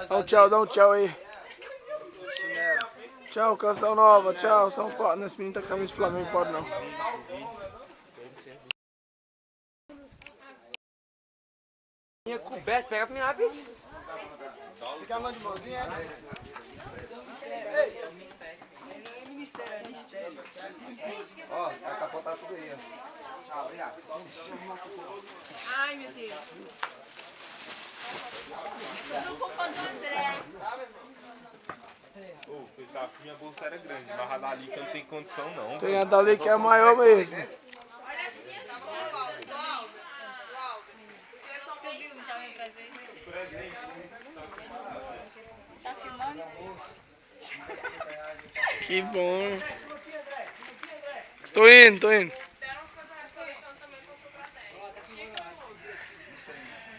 Dá um tchau, dá um tchau aí. Tchau, Canção Nova, tchau, São Paulo. Nesse menino tá com camisa do Flamengo, pode não. Minha coberta, pega pra mim rápido. Você quer a mão de mãozinha? Mistério. Ó, vai capotar tudo aí, ó. Tchau, obrigado. Ai, meu Deus. Não confundo o André. Pensava que minha bolsa era grande, mas a dali que eu não tenho condição não. Tem a dali que é maior mesmo. Olha as minhas, tá bom? O Aldo. Tu viu? Já vem presente. Tá filmando? Que bom. Tô indo.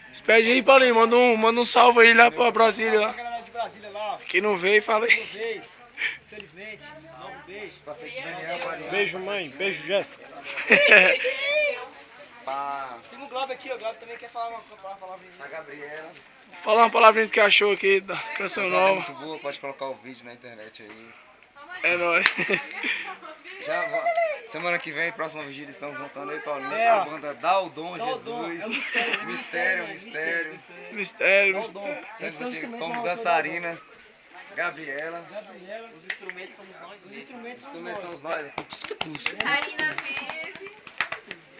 Despede aí, Paulinho. Manda um salve aí lá pra Brasília. Lá. De Brasília lá, ó. Quem não veio, fala aí. Veio. Infelizmente. Um beijo. Beijo, mãe. Beijo, Jéssica. Tem um Globo aqui, o Globo também quer falar uma palavra. A Gabriela. Fala uma palavrinha que achou aqui da Canção É Nova. muito boa, pode colocar o vídeo na internet aí. É nóis. Semana que vem, próxima vigília, estamos voltando aí, Paulinho. É, A ó. banda Dá o Dom Dá o Dom, Jesus. é um mistério. Mistério. Mistério. Dá o Dom. Temos aqui como dançarina, Gabriela. Os instrumentos somos nós. Os instrumentos Somos nós. Karina Vive.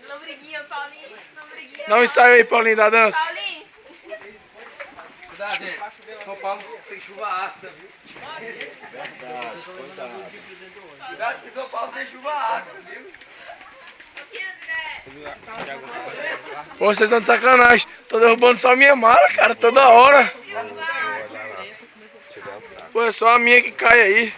Lombriguinha, Paulinho. Lombriguinha. Dá um ensaio aí, Paulinho, da dança. Paulinho. Cuidado, gente. São Paulo tem chuva ácida, viu? Cuidado que São Paulo tem chuva ácida, viu? Aqui, André. Pô, vocês estão de sacanagem. Tô derrubando só a minha mala, cara, toda hora. Pô, é só a minha que cai aí.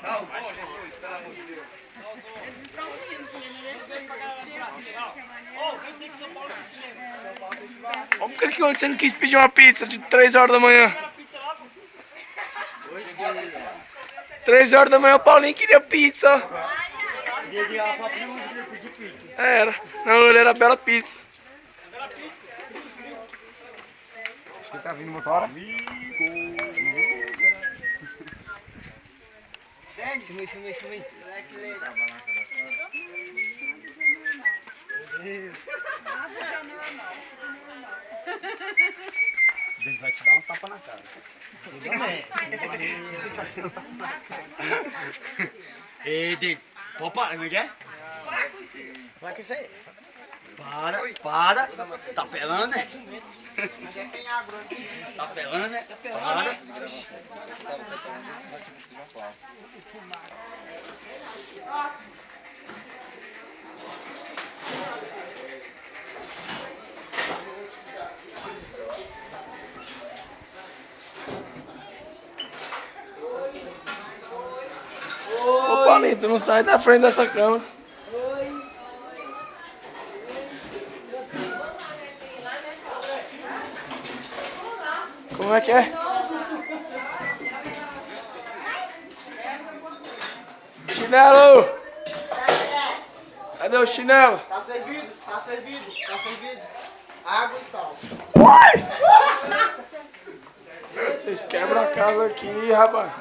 Dá o Dom, Jesus, pelo amor de Deus. Ô, vem dizer que São Paulo tem cinema. Ó, por que ontem você não quis pedir uma pizza de 3 horas da manhã? Quero pizza lá, pô. 3 horas da manhã o Paulinho queria pizza. Era. Não, ele era Bela Pizza. Acho que tá vindo motora. Filma aí. Denis vai te dar um tapa na cara. Ei, Dentes, pode parar, como é que é? Para com isso aí. Para. Tá pelando, né? Tá pelando, né? Para. Ô, Paulinho, tu não sai da frente dessa cama. Como é que é? Chinelo! Cadê o chinelo? Tá servido. Água e sal. Vocês quebram a casa aqui, rapaz.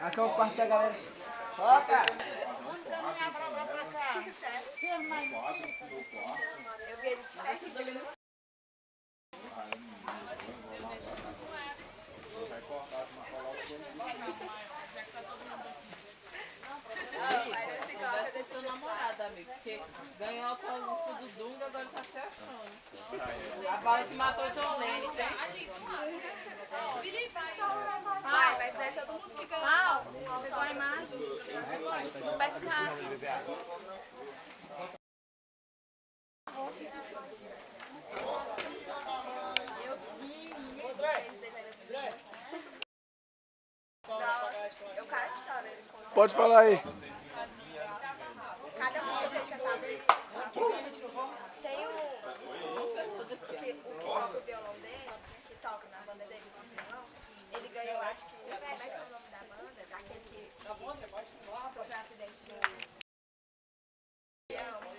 Aqui é o quarto da galera. Ó, cara. Eu vi ele te perto. Conversa com seu namorado, amigo. Porque ganhou com o fundo do Dunga, agora tá se achando. A bala que matou o John Lennon, tem? Vai, mas não é todo mundo que ganhou. Mal, pegou a imagem. Vou pescar. Eu quase choro. Pode falar aí. Cada música que ele cantava, tem o que toca o violão dele, que toca na banda dele com o violão, acho que. Como é que é o nome da banda? Daquele que. Sofreu um acidente no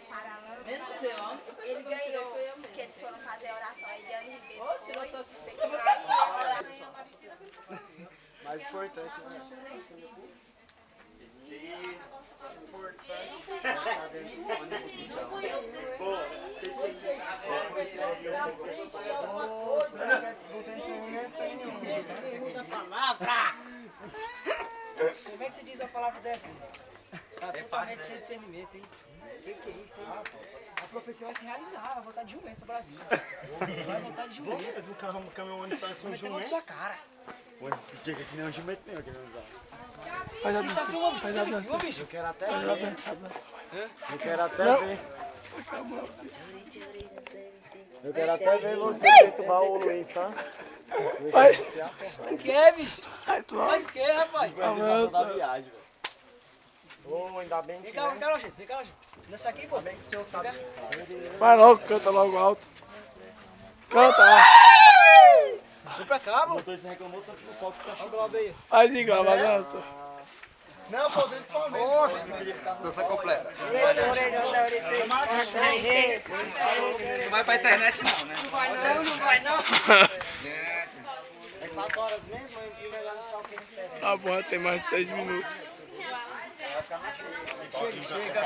Paralama. Menos eu, onde você Ele pensou que eu ganhou. ia Que eles foram fazer oração. A Eliane Ribeiro. Ô, tirou foi, seu- não sei o que lá, Mais importante, né? Muda a palavra! Como é que se diz uma palavra dessa? Tá totalmente sem discernimento, hein? Que é isso, hein? A profecia vai se realizar, vai voltar de jumento pro Brasil. Vai voltar de jumento. O caminhão parece um Vai ter mão de jumento. sua cara. Mas por que que não é um jumento mesmo que não usar? Faz a Tá dança, filmando, faz a dança. bicho? Eu quero até Faz a ver. dança, a dança. Eu quero até Não. ver. Acabou assim. Eu quero até ver você perturbar o Luiz, tá? Faz, O que é, bicho? faz tu Faz o que, rapaz? Da avança. viagem, velho. Ô, ainda bem Vem que, cá, vem né? cá, Nojento, vem cá, Nojento. Dança aqui, pô. Bem que o senhor sabe. Vai logo, canta logo alto. Canta lá. Vem pra cá, O pô. motorista reclamou tanto do sol que tá Olha o Globo aí. Faz igual, a dança. Não, pô, principalmente. Dança completa. Orelhão da orelha. Não vai pra internet não, né? Não vai não. É 4 horas mesmo, e o melhor no sol que eles esperam. Tá bom, tem mais de 6 minutos. Chega, chega.